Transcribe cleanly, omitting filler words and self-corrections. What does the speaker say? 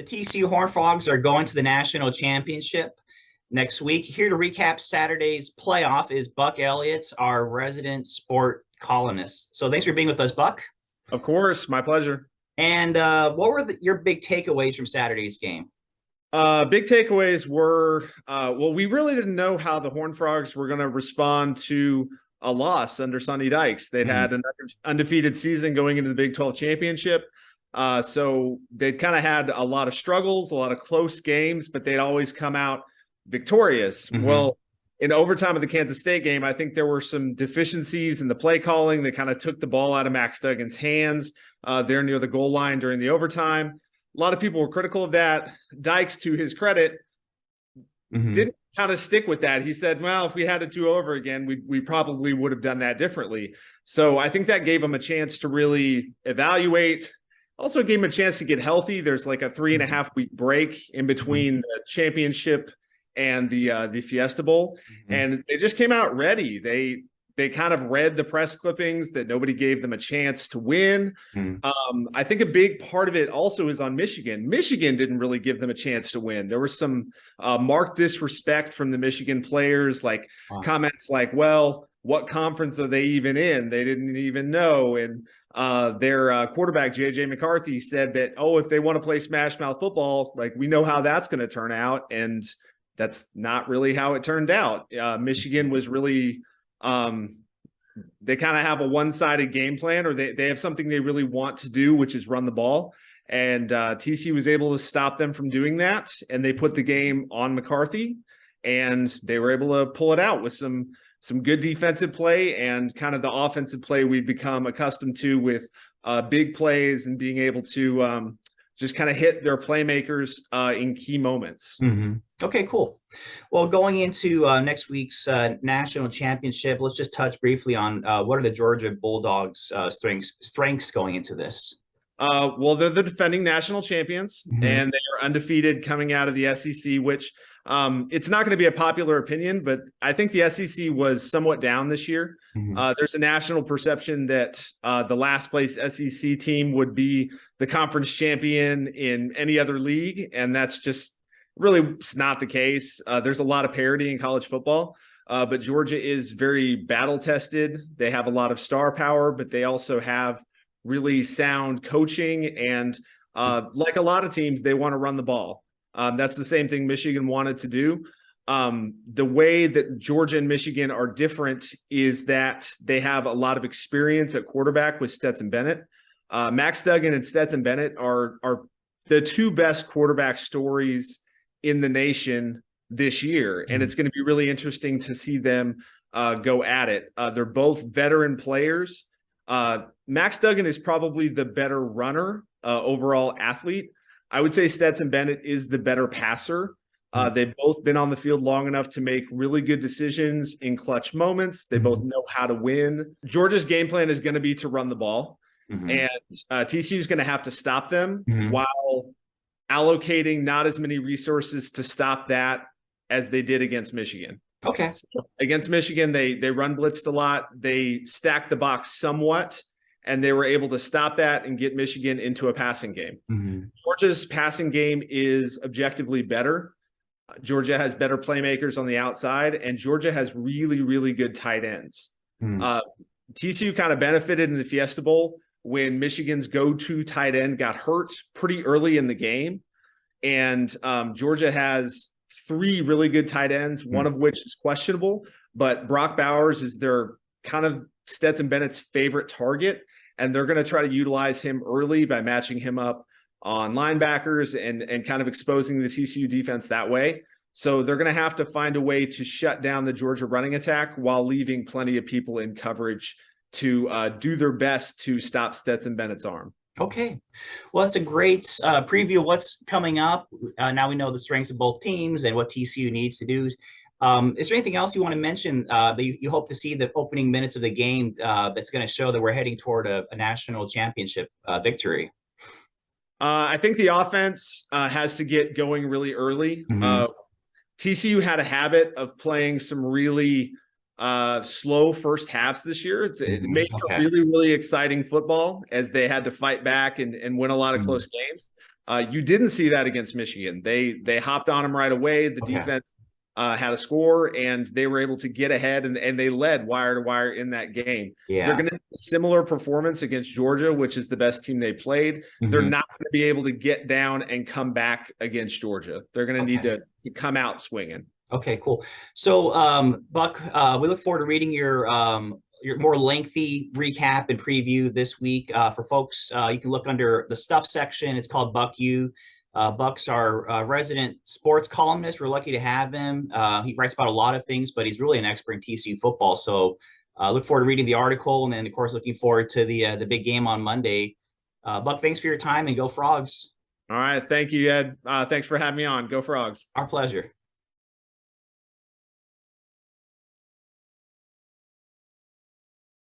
The TCU Horned Frogs are going to the national championship next week. Here to recap Saturday's playoff is Buck Elliott, our resident sport columnist. So thanks for being with us, Buck. Of course, my pleasure. And what were your big takeaways from Saturday's game? Big takeaways were, we really didn't know how the Horned Frogs were going to respond to a loss under Sonny Dykes. They'd had an undefeated season going into the Big 12 championship. So they'd kind of had a lot of struggles, a lot of close games, but they'd always come out victorious. Well, in overtime of the Kansas State game, I think there were some deficiencies in the play calling. They kind of took the ball out of Max Duggan's hands there near the goal line during the overtime. A lot of people were critical of that. Dykes, to his credit, didn't kind of stick with that. He said, well, if we had to do over again, we probably would have done that differently. So I think that gave him a chance to really evaluate. Also gave him a chance to get healthy. There's like a 3.5 week break in between the championship and the Fiesta Bowl. And they just came out ready. They kind of read the press clippings that nobody gave them a chance to win. I think a big part of it also is on Michigan. Michigan didn't really give them a chance to win. There was some marked disrespect from the Michigan players, like comments like, well, what conference are they even in? They didn't even know. And their quarterback, J.J. McCarthy, said that, oh, if they want to play smash mouth football, like we know how that's going to turn out. And that's not really how it turned out. Michigan was really they kind of have a one-sided game plan, or they have something they really want to do, which is run the ball. And TCU was able to stop them from doing that. And they put the game on McCarthy, and they were able to pull it out with some good defensive play and kind of the offensive play we've become accustomed to with big plays and being able to just kind of hit their playmakers in key moments. Okay, cool. Well, going into next week's national championship, let's just touch briefly on what are the Georgia Bulldogs' strengths going into this? Well, they're the defending national champions, and they are undefeated coming out of the SEC, which it's not going to be a popular opinion, but I think the SEC was somewhat down this year. There's a national perception that the last place SEC team would be the conference champion in any other league, and that's just really not the case. There's a lot of parity in college football, but Georgia is very battle-tested. They have a lot of star power, but they also have really sound coaching, and like a lot of teams, they want to run the ball. That's the same thing Michigan wanted to do. The way that Georgia and Michigan are different is that they have a lot of experience at quarterback with Stetson Bennett. Max Duggan and Stetson Bennett are the two best quarterback stories in the nation this year. And it's going to be really interesting to see them go at it. They're both veteran players. Max Duggan is probably the better runner, overall athlete. I would say Stetson Bennett is the better passer. They've both been on the field long enough to make really good decisions in clutch moments. They both know how to win. Georgia's game plan is going to be to run the ball, and TCU is going to have to stop them while allocating not as many resources to stop that as they did against Michigan. Okay. So against Michigan, they run blitzed a lot. They stacked the box somewhat, and they were able to stop that and get Michigan into a passing game. Georgia's passing game is objectively better. Georgia has better playmakers on the outside, and Georgia has really, really good tight ends. TCU kind of benefited in the Fiesta Bowl when Michigan's go-to tight end got hurt pretty early in the game. And Georgia has 3 really good tight ends, one of which is questionable, but Brock Bowers is their kind of Stetson Bennett's favorite target. And they're going to try to utilize him early by matching him up on linebackers and kind of exposing the TCU defense that way. So they're going to have to find a way to shut down the Georgia running attack while leaving plenty of people in coverage to do their best to stop Stetson Bennett's arm. Okay. Well, that's a great preview of what's coming up. Now we know the strengths of both teams and what TCU needs to do. Is there anything else you want to mention that you hope to see the opening minutes of the game that's going to show that we're heading toward a national championship victory? I think the offense has to get going really early. TCU had a habit of playing some really slow first halves this year. It made for really, really exciting football as they had to fight back and win a lot of close games. You didn't see that against Michigan. They hopped on them right away. The defense had a score, and they were able to get ahead, and they led wire to wire in that game. Yeah. They're going to have a similar performance against Georgia, which is the best team they played. They're not going to be able to get down and come back against Georgia. They're going to need to come out swinging. Okay, cool. So, Buck, we look forward to reading your more lengthy recap and preview this week. For folks, you can look under the stuff section. It's called Buck U. Buck's our resident sports columnist. We're lucky to have him. He writes about a lot of things, but he's really an expert in TCU football. So look forward to reading the article, and then, of course, looking forward to the big game on Monday. Buck, thanks for your time, and go Frogs. All right. Thank you, Ed. Thanks for having me on. Go Frogs. Our pleasure.